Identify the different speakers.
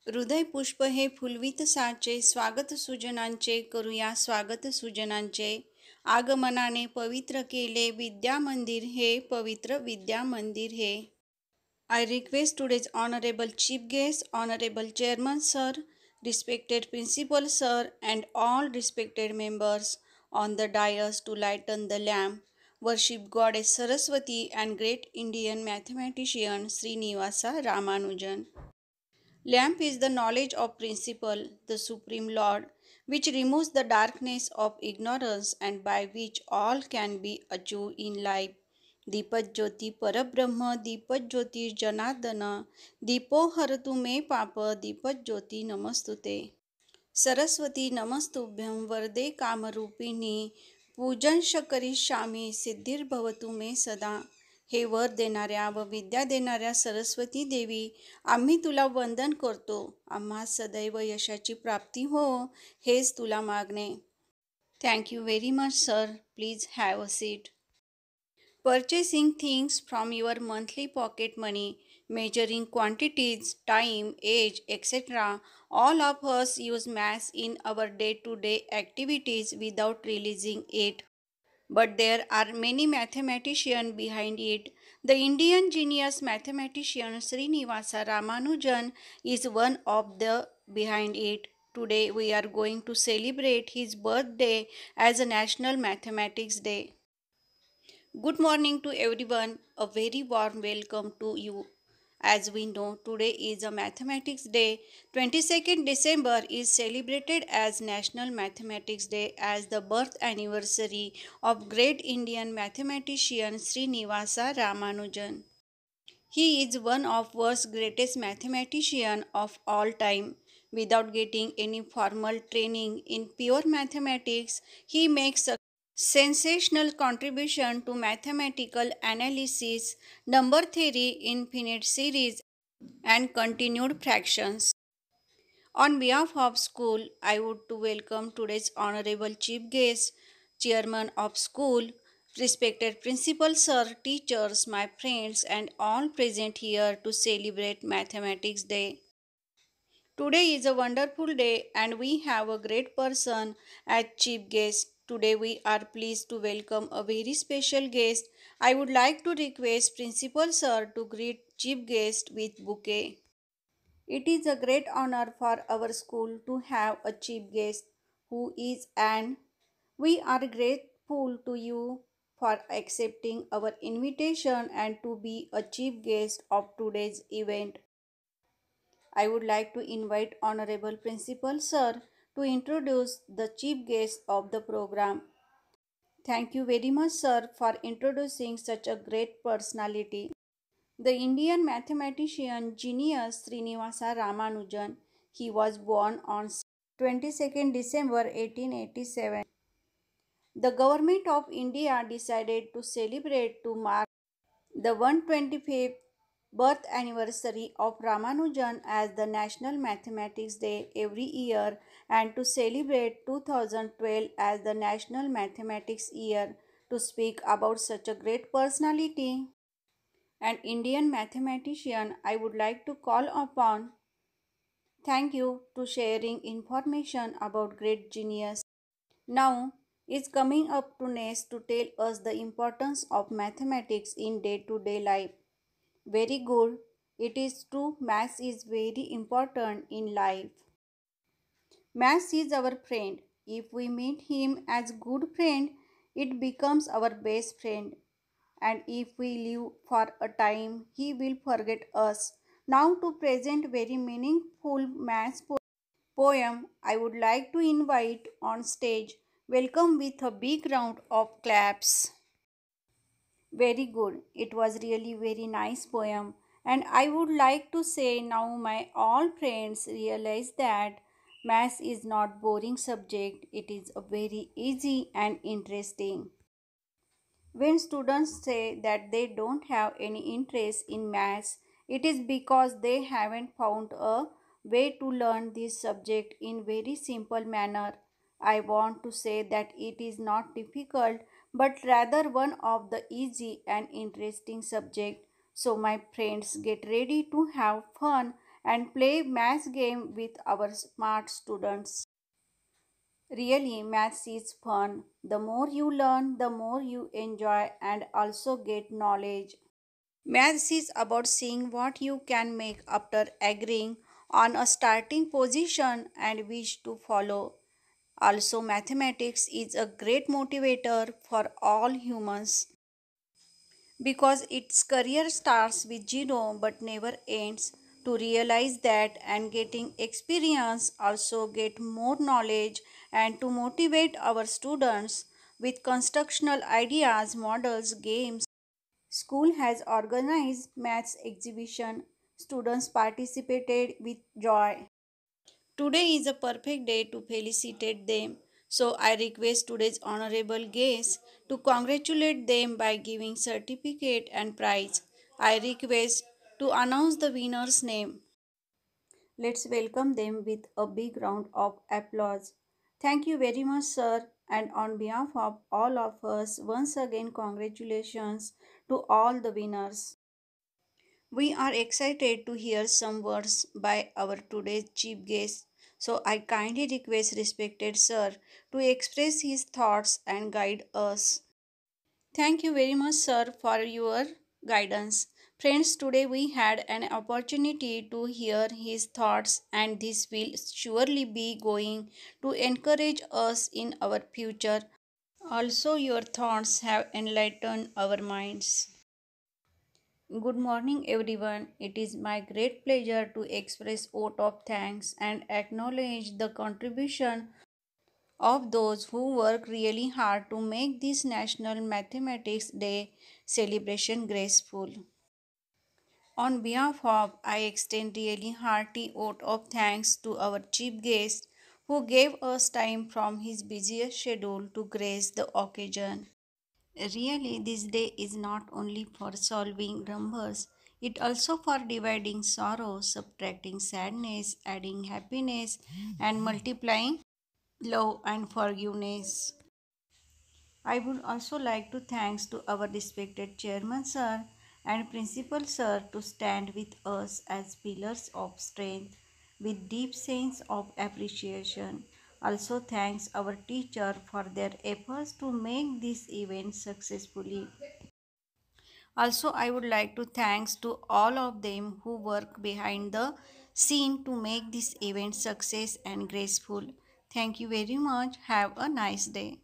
Speaker 1: हृदय पुष्प हे फुलवित साचे स्वागत सुजनांचे करूया स्वागत सुजनांचे आगमनाने पवित्र केले विद्या मंदिर हे पवित्र विद्या मंदिर हे. I request today's honorable chief guest, honorable chairman sir, respected principal sir and all respected members on the dais to lighten the lamp, worship goddess Saraswati and great Indian mathematician Srinivasa Ramanujan. Lamp is the knowledge of principle, the supreme Lord, which removes the darkness of ignorance and by which all can be achieved in life. Deepjyoti ज्योती परब्रह्म दीपज्योती ज्योती जनार्दन दीपो हरतु मे पाप दीपज्योती ज्योती नमस्तुते. सरस्वती नमस्तुभ्यं वरदे कामरूपिणी पूजन करिष्यामि सिद्धिर्भवतु मे सदा. हे वर देणाऱ्या व विद्या देणाऱ्या सरस्वती देवी, आम्ही तुला वंदन करतो. आम्हा सदैव यशाची प्राप्ती हो, हेच तुला मागणे. Thank you very much sir. Please have a seat. Purchasing things from your monthly pocket money, measuring quantities, time, age, etc. All of us use math in our day to day activities without realizing it. But there are many mathematicians behind it. The Indian genius mathematician Srinivasa Ramanujan is one of the behind it. Today we are going to celebrate his birthday as a National Mathematics Day. Good morning to everyone. A very warm welcome to you. As we know, today is a Mathematics Day. 22nd December is celebrated as National Mathematics Day as the birth anniversary of great Indian mathematician Srinivasa Ramanujan. He is one of world's greatest mathematicians of all time. Without getting any formal training in pure mathematics, he makes a sensational contribution to mathematical analysis, number theory, infinite series, and continued fractions. On behalf of school, I would to welcome today's honorable chief guest, chairman of school, respected principal sir, teachers, my friends, and all present here to celebrate Mathematics Day. Today is a wonderful day and we have a great person as chief guest. Today we are pleased to welcome a very special guest. I would like to request Principal Sir to greet chief guest with bouquet. It is a great honor for our school to have a chief guest who is and we are grateful to you for accepting our invitation and to be a chief guest of today's event. I would like to invite Honorable Principal Sir to introduce the chief guest of the program. Thank you very much sir for introducing such a great personality. The Indian mathematician genius Srinivasa Ramanujan. He was born on 22nd December 1887. The government of India decided to celebrate to mark the 125th birth anniversary of Ramanujan as the National Mathematics Day every year and to celebrate 2012 as the National Mathematics Year. To speak about such a great personality, an Indian mathematician, I would like to call upon. Thank you to sharing information about great genius. Now is coming up to next to tell us the importance of mathematics in day-to-day life. Very good. It is true, maths is very important in life. Maths is our friend. If we meet him as good friend, it becomes our best friend. And if we live for a time, he will forget us. Now to present very meaningful maths poem, I would like to invite on stage. Welcome with a big round of claps. Very good. It was really very nice poem. And I would like to say now my all friends realize that maths is not boring subject. It is a very easy and interesting. When students say that they don't have any interest in maths, it is because they haven't found a way to learn this subject in very simple manner. I want to say that it is not difficult but rather one of the easy and interesting subject. So my friends, get ready to have fun and play math game with our smart students. Really, maths is fun. The more you learn, the more you enjoy and also get knowledge. Maths is about seeing what you can make after agreeing on a starting position and wish to follow. Also, mathematics is a great motivator for all humans because its career starts with zero but never ends. To realize that and getting experience, also get more knowledge, and to motivate our students with constructional ideas, models, games. School has organized maths exhibition. Students participated with joy. Today is a perfect day to felicitate them. So I request today's honorable guests to congratulate them by giving certificate and prize. I request to announce the winner's name. Let's welcome them with a big round of applause. Thank you very much, sir. And on behalf of all of us, once again, congratulations to all the winners. We are excited to hear some words by our today's chief guest. So I kindly request respected sir to express his thoughts and guide us. Thank you very much sir for your guidance. Friends, today we had an opportunity to hear his thoughts and this will surely be going to encourage us in our future. Also your thoughts have enlightened our minds. Good morning, everyone. It is my great pleasure to express vote of thanks and acknowledge the contribution of those who work really hard to make this National Mathematics Day celebration graceful. On behalf of, I extend really hearty vote of thanks to our chief guest who gave us time from his busiest schedule to grace the occasion. Really, this day is not only for solving numbers, it also for dividing sorrow, subtracting sadness, adding happiness, and multiplying love and forgiveness. I would also like to thanks to our respected chairman sir and principal sir to stand with us as pillars of strength with deep sense of appreciation. Also thanks our teacher for their efforts to make this event successfully. Also, I would like to thanks to all of them who work behind the scene to make this event success and graceful. Thank you very much. Have a nice day.